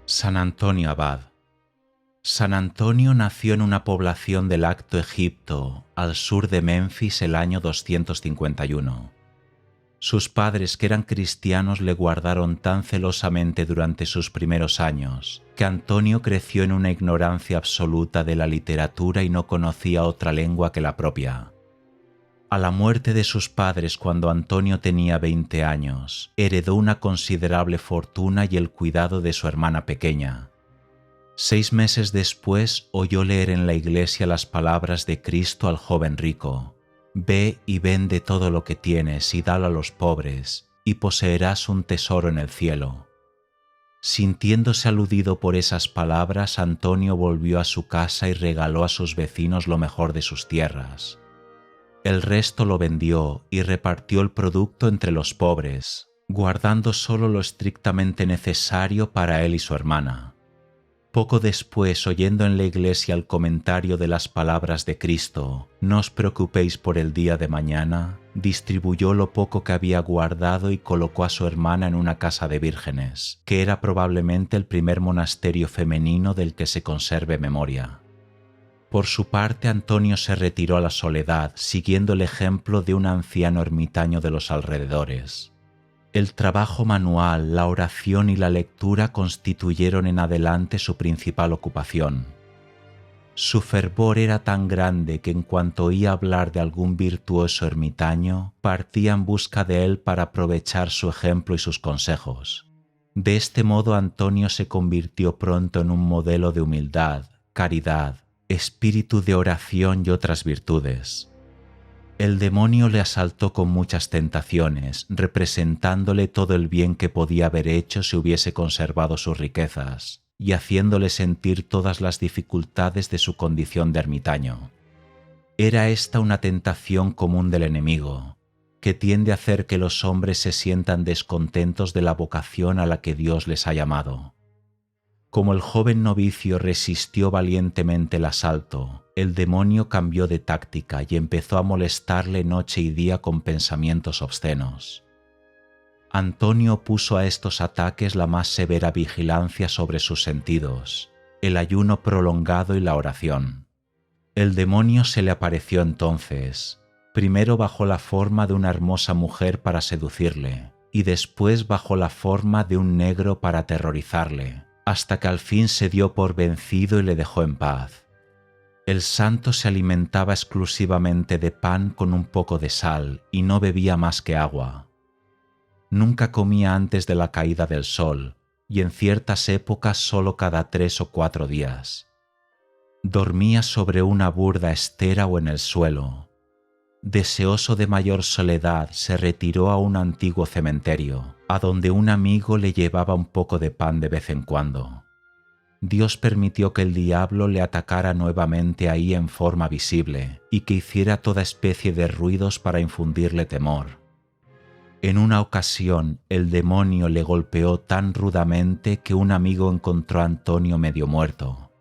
San Antonio Abad. San Antonio nació en una población del Acto Egipto, al sur de Menfis, el año 251. Sus padres, que eran cristianos, le guardaron tan celosamente durante sus primeros años, que Antonio creció en una ignorancia absoluta de la literatura y no conocía otra lengua que la propia. A la muerte de sus padres, cuando Antonio tenía 20 años, heredó una considerable fortuna y el cuidado de su hermana pequeña. 6 meses después oyó leer en la iglesia las palabras de Cristo al joven rico: «Ve y vende todo lo que tienes y dalo a los pobres, y poseerás un tesoro en el cielo». Sintiéndose aludido por esas palabras, Antonio volvió a su casa y regaló a sus vecinos lo mejor de sus tierras. El resto lo vendió y repartió el producto entre los pobres, guardando solo lo estrictamente necesario para él y su hermana. Poco después, oyendo en la iglesia el comentario de las palabras de Cristo: «No os preocupéis por el día de mañana», distribuyó lo poco que había guardado y colocó a su hermana en una casa de vírgenes, que era probablemente el primer monasterio femenino del que se conserve memoria. Por su parte, Antonio se retiró a la soledad, siguiendo el ejemplo de un anciano ermitaño de los alrededores. El trabajo manual, la oración y la lectura constituyeron en adelante su principal ocupación. Su fervor era tan grande que en cuanto oía hablar de algún virtuoso ermitaño, partía en busca de él para aprovechar su ejemplo y sus consejos. De este modo, Antonio se convirtió pronto en un modelo de humildad, caridad, espíritu de oración y otras virtudes. El demonio le asaltó con muchas tentaciones, representándole todo el bien que podía haber hecho si hubiese conservado sus riquezas, y haciéndole sentir todas las dificultades de su condición de ermitaño. Era esta una tentación común del enemigo, que tiende a hacer que los hombres se sientan descontentos de la vocación a la que Dios les ha llamado. Como el joven novicio resistió valientemente el asalto, el demonio cambió de táctica y empezó a molestarle noche y día con pensamientos obscenos. Antonio puso a estos ataques la más severa vigilancia sobre sus sentidos, el ayuno prolongado y la oración. El demonio se le apareció entonces, primero bajo la forma de una hermosa mujer para seducirle, y después bajo la forma de un negro para aterrorizarle, hasta que al fin se dio por vencido y le dejó en paz. El santo se alimentaba exclusivamente de pan con un poco de sal y no bebía más que agua. Nunca comía antes de la caída del sol y en ciertas épocas solo cada 3 o 4 días. Dormía sobre una burda estera o en el suelo. Deseoso de mayor soledad, se retiró a un antiguo cementerio, a donde un amigo le llevaba un poco de pan de vez en cuando. Dios permitió que el diablo le atacara nuevamente ahí en forma visible y que hiciera toda especie de ruidos para infundirle temor. En una ocasión, el demonio le golpeó tan rudamente que un amigo encontró a Antonio medio muerto.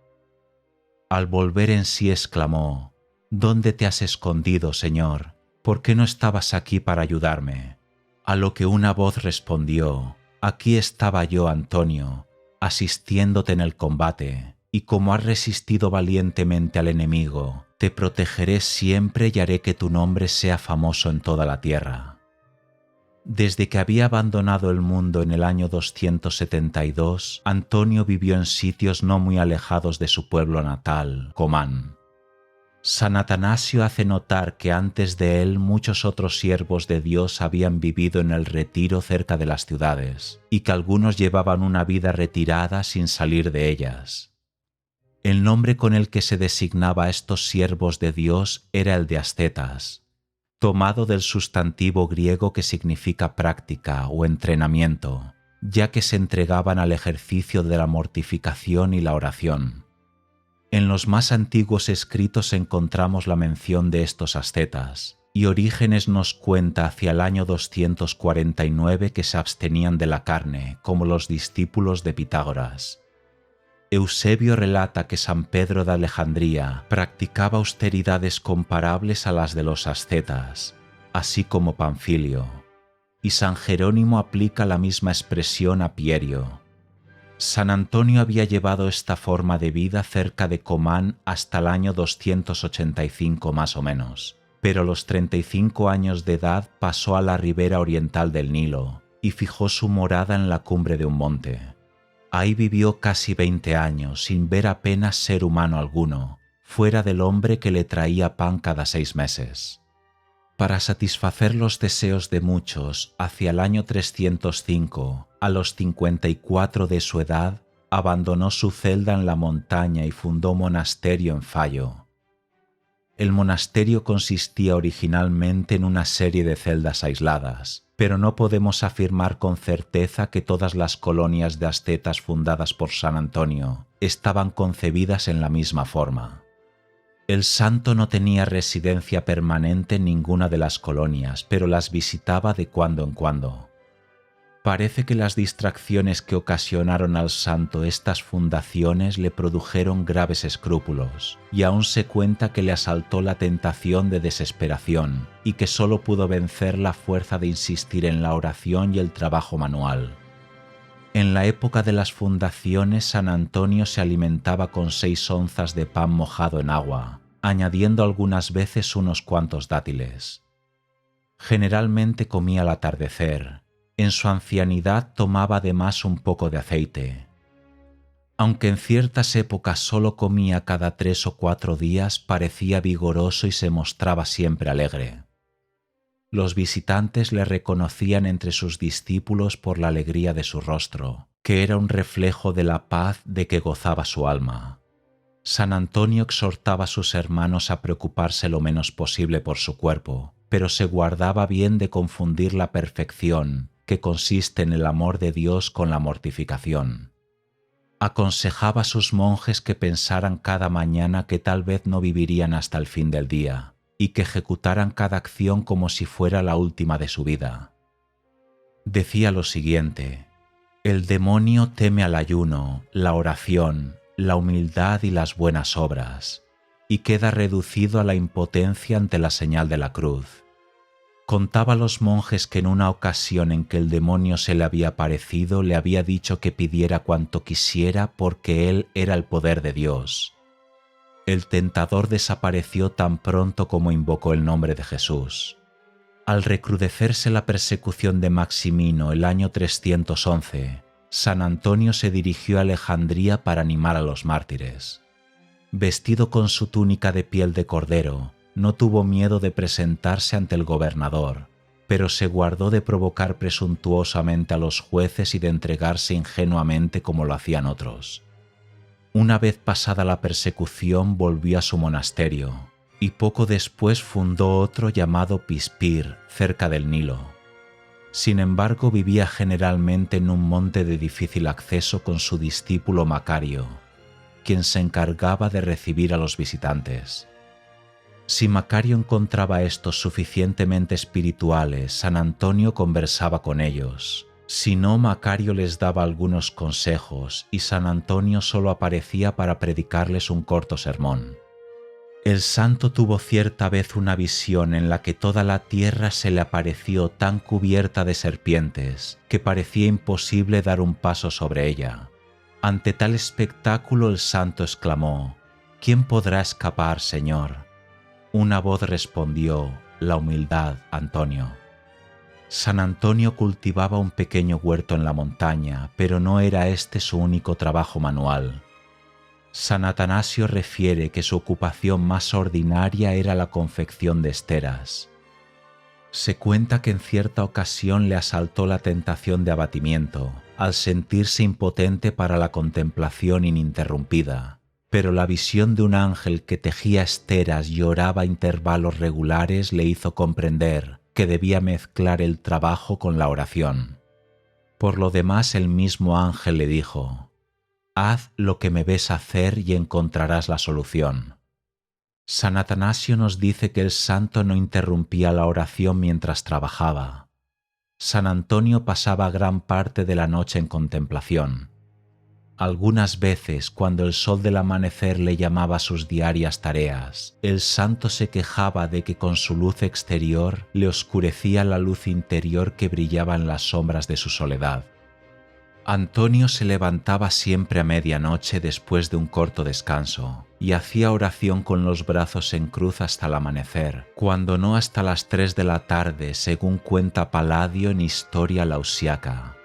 Al volver en sí exclamó: «¿Dónde te has escondido, Señor? ¿Por qué no estabas aquí para ayudarme?». A lo que una voz respondió: «Aquí estaba yo, Antonio, asistiéndote en el combate, y como has resistido valientemente al enemigo, te protegeré siempre y haré que tu nombre sea famoso en toda la tierra». Desde que había abandonado el mundo en el año 272, Antonio vivió en sitios no muy alejados de su pueblo natal, Comán. San Atanasio hace notar que antes de él muchos otros siervos de Dios habían vivido en el retiro cerca de las ciudades, y que algunos llevaban una vida retirada sin salir de ellas. El nombre con el que se designaba a estos siervos de Dios era el de ascetas, tomado del sustantivo griego que significa práctica o entrenamiento, ya que se entregaban al ejercicio de la mortificación y la oración. En los más antiguos escritos encontramos la mención de estos ascetas, y Orígenes nos cuenta hacia el año 249 que se abstenían de la carne, como los discípulos de Pitágoras. Eusebio relata que San Pedro de Alejandría practicaba austeridades comparables a las de los ascetas, así como Panfilio, y San Jerónimo aplica la misma expresión a Pierio. San Antonio había llevado esta forma de vida cerca de Comán hasta el año 285 más o menos, pero a los 35 años de edad pasó a la ribera oriental del Nilo y fijó su morada en la cumbre de un monte. Ahí vivió casi 20 años sin ver apenas ser humano alguno, fuera del hombre que le traía pan cada 6 meses. Para satisfacer los deseos de muchos, hacia el año 305, a los 54 de su edad, abandonó su celda en la montaña y fundó monasterio en Fayo. El monasterio consistía originalmente en una serie de celdas aisladas, pero no podemos afirmar con certeza que todas las colonias de ascetas fundadas por San Antonio estaban concebidas en la misma forma. El santo no tenía residencia permanente en ninguna de las colonias, pero las visitaba de cuando en cuando. Parece que las distracciones que ocasionaron al santo estas fundaciones le produjeron graves escrúpulos, y aún se cuenta que le asaltó la tentación de desesperación y que solo pudo vencer la fuerza de insistir en la oración y el trabajo manual. En la época de las fundaciones, San Antonio se alimentaba con 6 onzas de pan mojado en agua, añadiendo algunas veces unos cuantos dátiles. Generalmente comía al atardecer. En su ancianidad tomaba además un poco de aceite. Aunque en ciertas épocas solo comía cada 3 o 4 días, parecía vigoroso y se mostraba siempre alegre. Los visitantes le reconocían entre sus discípulos por la alegría de su rostro, que era un reflejo de la paz de que gozaba su alma. San Antonio exhortaba a sus hermanos a preocuparse lo menos posible por su cuerpo, pero se guardaba bien de confundir la perfección, que consiste en el amor de Dios, con la mortificación. Aconsejaba a sus monjes que pensaran cada mañana que tal vez no vivirían hasta el fin del día, y que ejecutaran cada acción como si fuera la última de su vida. Decía lo siguiente: el demonio teme al ayuno, la oración, la humildad y las buenas obras, y queda reducido a la impotencia ante la señal de la cruz. Contaba a los monjes que en una ocasión en que el demonio se le había aparecido, le había dicho que pidiera cuanto quisiera porque él era el poder de Dios. El tentador desapareció tan pronto como invocó el nombre de Jesús. Al recrudecerse la persecución de Maximino el año 311, San Antonio se dirigió a Alejandría para animar a los mártires. Vestido con su túnica de piel de cordero, no tuvo miedo de presentarse ante el gobernador, pero se guardó de provocar presuntuosamente a los jueces y de entregarse ingenuamente como lo hacían otros. Una vez pasada la persecución volvió a su monasterio y poco después fundó otro llamado Pispir, cerca del Nilo. Sin embargo, vivía generalmente en un monte de difícil acceso con su discípulo Macario, quien se encargaba de recibir a los visitantes. Si Macario encontraba a estos suficientemente espirituales, San Antonio conversaba con ellos. Si no, Macario les daba algunos consejos y San Antonio solo aparecía para predicarles un corto sermón. El santo tuvo cierta vez una visión en la que toda la tierra se le apareció tan cubierta de serpientes que parecía imposible dar un paso sobre ella. Ante tal espectáculo el santo exclamó: ¿Quién podrá escapar, Señor? Una voz respondió: la humildad, Antonio. San Antonio cultivaba un pequeño huerto en la montaña, pero no era este su único trabajo manual. San Atanasio refiere que su ocupación más ordinaria era la confección de esteras. Se cuenta que en cierta ocasión le asaltó la tentación de abatimiento, al sentirse impotente para la contemplación ininterrumpida, pero la visión de un ángel que tejía esteras y oraba a intervalos regulares le hizo comprender que debía mezclar el trabajo con la oración. Por lo demás, el mismo ángel le dijo: «Haz lo que me ves hacer y encontrarás la solución». San Atanasio nos dice que el santo no interrumpía la oración mientras trabajaba. San Antonio pasaba gran parte de la noche en contemplación. Algunas veces, cuando el sol del amanecer le llamaba a sus diarias tareas, el santo se quejaba de que con su luz exterior le oscurecía la luz interior que brillaba en las sombras de su soledad. Antonio se levantaba siempre a medianoche después de un corto descanso y hacía oración con los brazos en cruz hasta el amanecer, cuando no hasta las 3 de la tarde, según cuenta Palladio en Historia Lausiaca.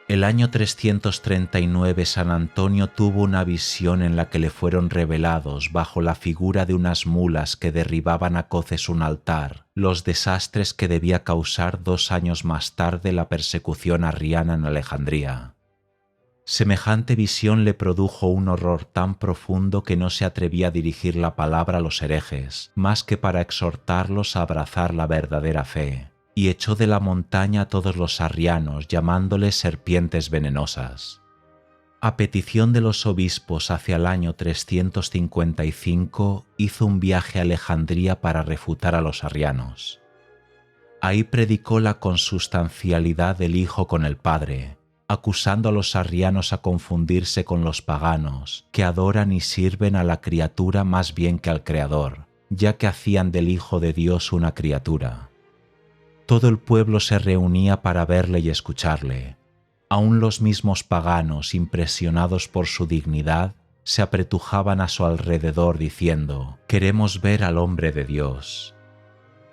El año 339 San Antonio tuvo una visión en la que le fueron revelados, bajo la figura de unas mulas que derribaban a coces un altar, los desastres que debía causar 2 años más tarde la persecución arriana en Alejandría. Semejante visión le produjo un horror tan profundo que no se atrevía a dirigir la palabra a los herejes, más que para exhortarlos a abrazar la verdadera fe, y echó de la montaña a todos los arrianos, llamándoles serpientes venenosas. A petición de los obispos, hacia el año 355 hizo un viaje a Alejandría para refutar a los arrianos. Ahí predicó la consustancialidad del Hijo con el Padre, acusando a los arrianos a confundirse con los paganos, que adoran y sirven a la criatura más bien que al Creador, ya que hacían del Hijo de Dios una criatura. Todo el pueblo se reunía para verle y escucharle. Aún los mismos paganos, impresionados por su dignidad, se apretujaban a su alrededor diciendo: «Queremos ver al hombre de Dios».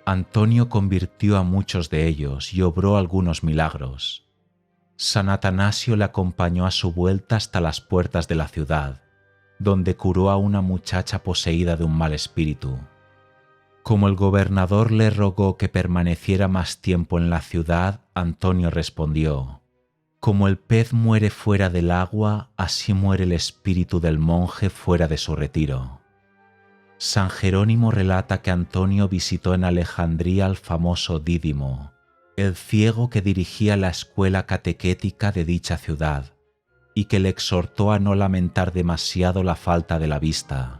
Antonio convirtió a muchos de ellos y obró algunos milagros. San Atanasio le acompañó a su vuelta hasta las puertas de la ciudad, donde curó a una muchacha poseída de un mal espíritu. Como el gobernador le rogó que permaneciera más tiempo en la ciudad, Antonio respondió: «Como el pez muere fuera del agua, así muere el espíritu del monje fuera de su retiro». San Jerónimo relata que Antonio visitó en Alejandría al famoso Dídimo, el ciego que dirigía la escuela catequética de dicha ciudad, y que le exhortó a no lamentar demasiado la falta de la vista,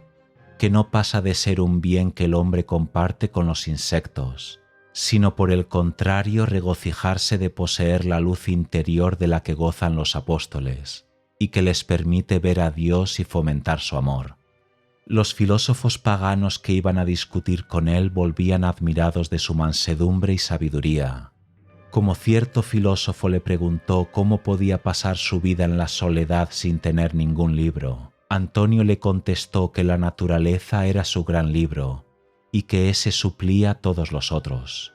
que no pasa de ser un bien que el hombre comparte con los insectos, sino por el contrario regocijarse de poseer la luz interior de la que gozan los apóstoles, y que les permite ver a Dios y fomentar su amor. Los filósofos paganos que iban a discutir con él volvían admirados de su mansedumbre y sabiduría. Como cierto filósofo le preguntó cómo podía pasar su vida en la soledad sin tener ningún libro, Antonio le contestó que la naturaleza era su gran libro y que ese suplía todos los otros.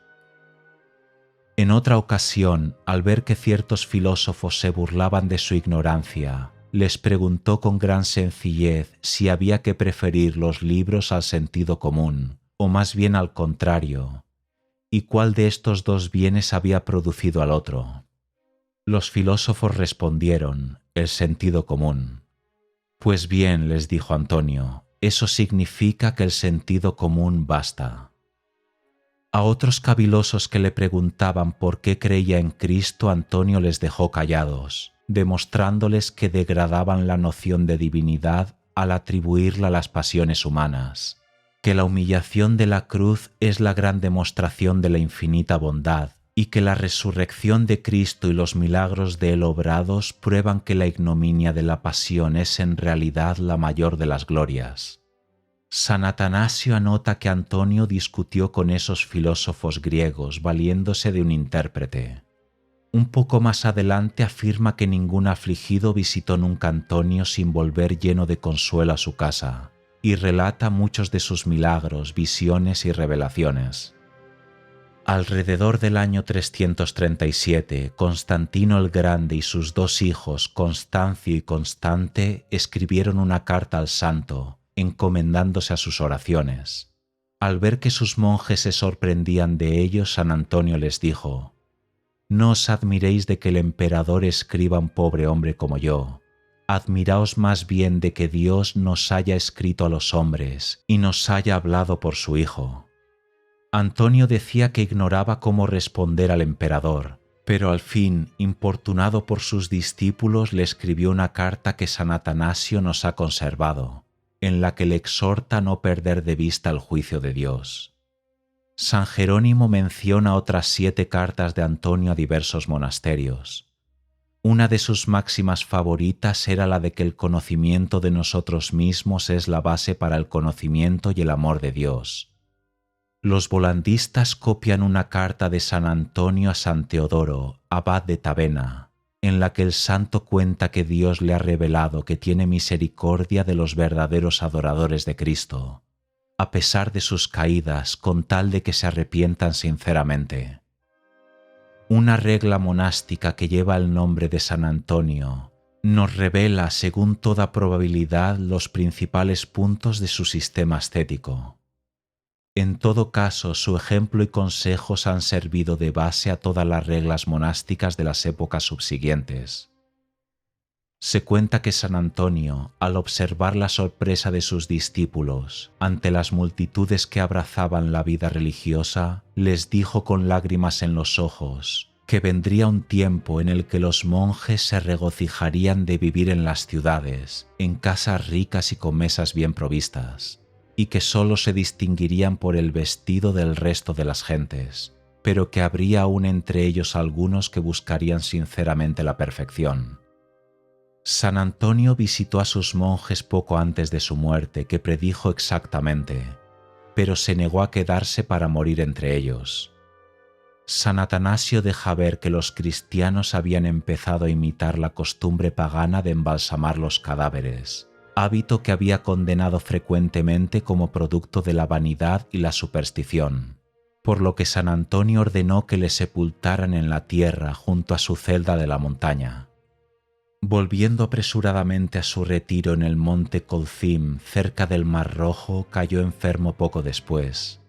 En otra ocasión, al ver que ciertos filósofos se burlaban de su ignorancia, les preguntó con gran sencillez si había que preferir los libros al sentido común, o más bien al contrario, y cuál de estos dos bienes había producido al otro. Los filósofos respondieron: el sentido común. Pues bien, les dijo Antonio, eso significa que el sentido común basta. A otros cavilosos que le preguntaban por qué creía en Cristo, Antonio les dejó callados, demostrándoles que degradaban la noción de divinidad al atribuirla a las pasiones humanas, que la humillación de la cruz es la gran demostración de la infinita bondad, y que la resurrección de Cristo y los milagros de él obrados prueban que la ignominia de la pasión es en realidad la mayor de las glorias. San Atanasio anota que Antonio discutió con esos filósofos griegos valiéndose de un intérprete. Un poco más adelante afirma que ningún afligido visitó nunca a Antonio sin volver lleno de consuelo a su casa, y relata muchos de sus milagros, visiones y revelaciones. Alrededor del año 337, Constantino el Grande y sus dos hijos, Constancio y Constante, escribieron una carta al santo, encomendándose a sus oraciones. Al ver que sus monjes se sorprendían de ellos, San Antonio les dijo: «No os admiréis de que el emperador escriba a un pobre hombre como yo. Admiraos más bien de que Dios nos haya escrito a los hombres y nos haya hablado por su Hijo». Antonio decía que ignoraba cómo responder al emperador, pero al fin, importunado por sus discípulos, le escribió una carta que San Atanasio nos ha conservado, en la que le exhorta a no perder de vista el juicio de Dios. San Jerónimo menciona otras 7 cartas de Antonio a diversos monasterios. Una de sus máximas favoritas era la de que el conocimiento de nosotros mismos es la base para el conocimiento y el amor de Dios. Los volandistas copian una carta de San Antonio a San Teodoro, abad de Tavena, en la que el santo cuenta que Dios le ha revelado que tiene misericordia de los verdaderos adoradores de Cristo, a pesar de sus caídas, con tal de que se arrepientan sinceramente. Una regla monástica que lleva el nombre de San Antonio nos revela, según toda probabilidad, los principales puntos de su sistema ascético. En todo caso, su ejemplo y consejos han servido de base a todas las reglas monásticas de las épocas subsiguientes. Se cuenta que San Antonio, al observar la sorpresa de sus discípulos ante las multitudes que abrazaban la vida religiosa, les dijo con lágrimas en los ojos que vendría un tiempo en el que los monjes se regocijarían de vivir en las ciudades, en casas ricas y con mesas bien provistas, y que sólo se distinguirían por el vestido del resto de las gentes, pero que habría aún entre ellos algunos que buscarían sinceramente la perfección. San Antonio visitó a sus monjes poco antes de su muerte, que predijo exactamente, pero se negó a quedarse para morir entre ellos. San Atanasio deja ver que los cristianos habían empezado a imitar la costumbre pagana de embalsamar los cadáveres, hábito que había condenado frecuentemente como producto de la vanidad y la superstición, por lo que San Antonio ordenó que le sepultaran en la tierra junto a su celda de la montaña. Volviendo apresuradamente a su retiro en el monte Colcim, cerca del Mar Rojo, cayó enfermo poco después.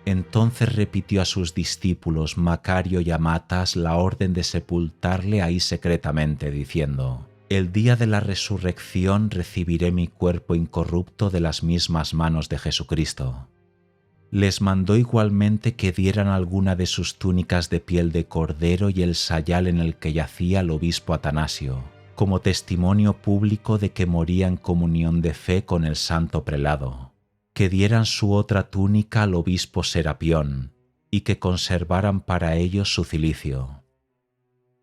Entonces repitió a sus discípulos Macario y Amatas la orden de sepultarle ahí secretamente, diciendo: «El día de la resurrección recibiré mi cuerpo incorrupto de las mismas manos de Jesucristo». Les mandó igualmente que dieran alguna de sus túnicas de piel de cordero y el sayal en el que yacía el obispo Atanasio, como testimonio público de que moría en comunión de fe con el santo prelado, que dieran su otra túnica al obispo Serapión y que conservaran para ellos su cilicio.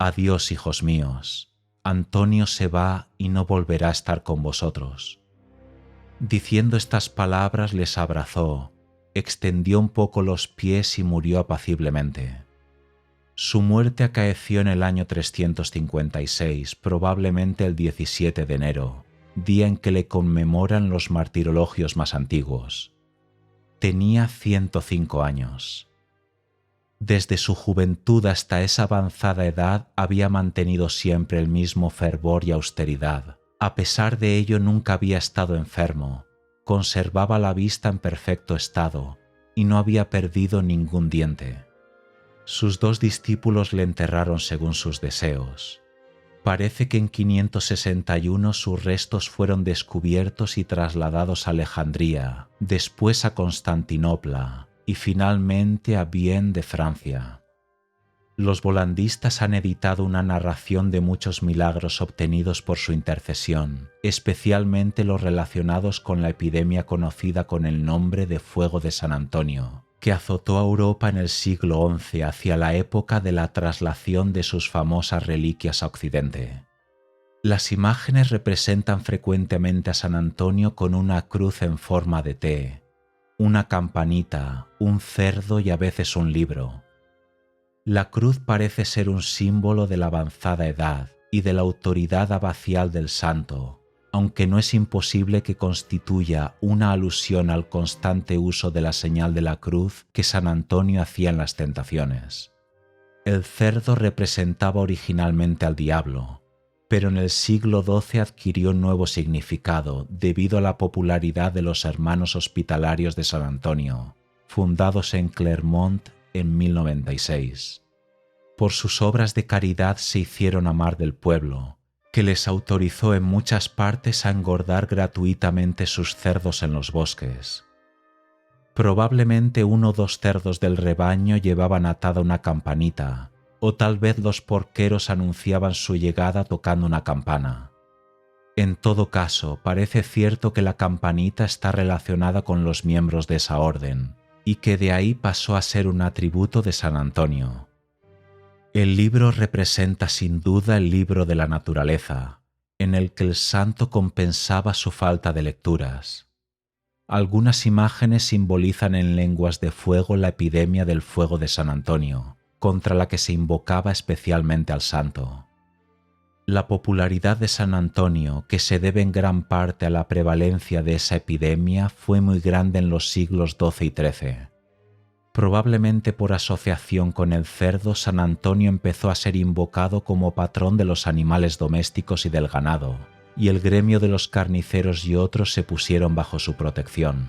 «Adiós, hijos míos, Antonio se va y no volverá a estar con vosotros». Diciendo estas palabras les abrazó, extendió un poco los pies y murió apaciblemente. Su muerte acaeció en el año 356, probablemente el 17 de enero, día en que le conmemoran los martirologios más antiguos. Tenía 105 años. Desde su juventud hasta esa avanzada edad había mantenido siempre el mismo fervor y austeridad. A pesar de ello nunca había estado enfermo, conservaba la vista en perfecto estado y no había perdido ningún diente. Sus dos discípulos le enterraron según sus deseos. Parece que en 561 sus restos fueron descubiertos y trasladados a Alejandría, después a Constantinopla y finalmente a Vienne de Francia. Los volandistas han editado una narración de muchos milagros obtenidos por su intercesión, especialmente los relacionados con la epidemia conocida con el nombre de Fuego de San Antonio, que azotó a Europa en el siglo XI hacia la época de la traslación de sus famosas reliquias a Occidente. Las imágenes representan frecuentemente a San Antonio con una cruz en forma de T, una campanita, un cerdo y a veces un libro. La cruz parece ser un símbolo de la avanzada edad y de la autoridad abacial del santo, aunque no es imposible que constituya una alusión al constante uso de la señal de la cruz que San Antonio hacía en las tentaciones. El cerdo representaba originalmente al diablo, pero en el siglo XII adquirió un nuevo significado debido a la popularidad de los Hermanos Hospitalarios de San Antonio, fundados en Clermont en 1096. Por sus obras de caridad se hicieron amar del pueblo, que les autorizó en muchas partes a engordar gratuitamente sus cerdos en los bosques. Probablemente 1 o 2 cerdos del rebaño llevaban atada una campanita, o tal vez los porqueros anunciaban su llegada tocando una campana. En todo caso, parece cierto que la campanita está relacionada con los miembros de esa orden, y que de ahí pasó a ser un atributo de San Antonio. El libro representa sin duda el libro de la naturaleza, en el que el santo compensaba su falta de lecturas. Algunas imágenes simbolizan en lenguas de fuego la epidemia del fuego de San Antonio, contra la que se invocaba especialmente al santo. La popularidad de San Antonio, que se debe en gran parte a la prevalencia de esa epidemia, fue muy grande en los siglos XII y XIII. Probablemente por asociación con el cerdo, San Antonio empezó a ser invocado como patrón de los animales domésticos y del ganado, y el gremio de los carniceros y otros se pusieron bajo su protección.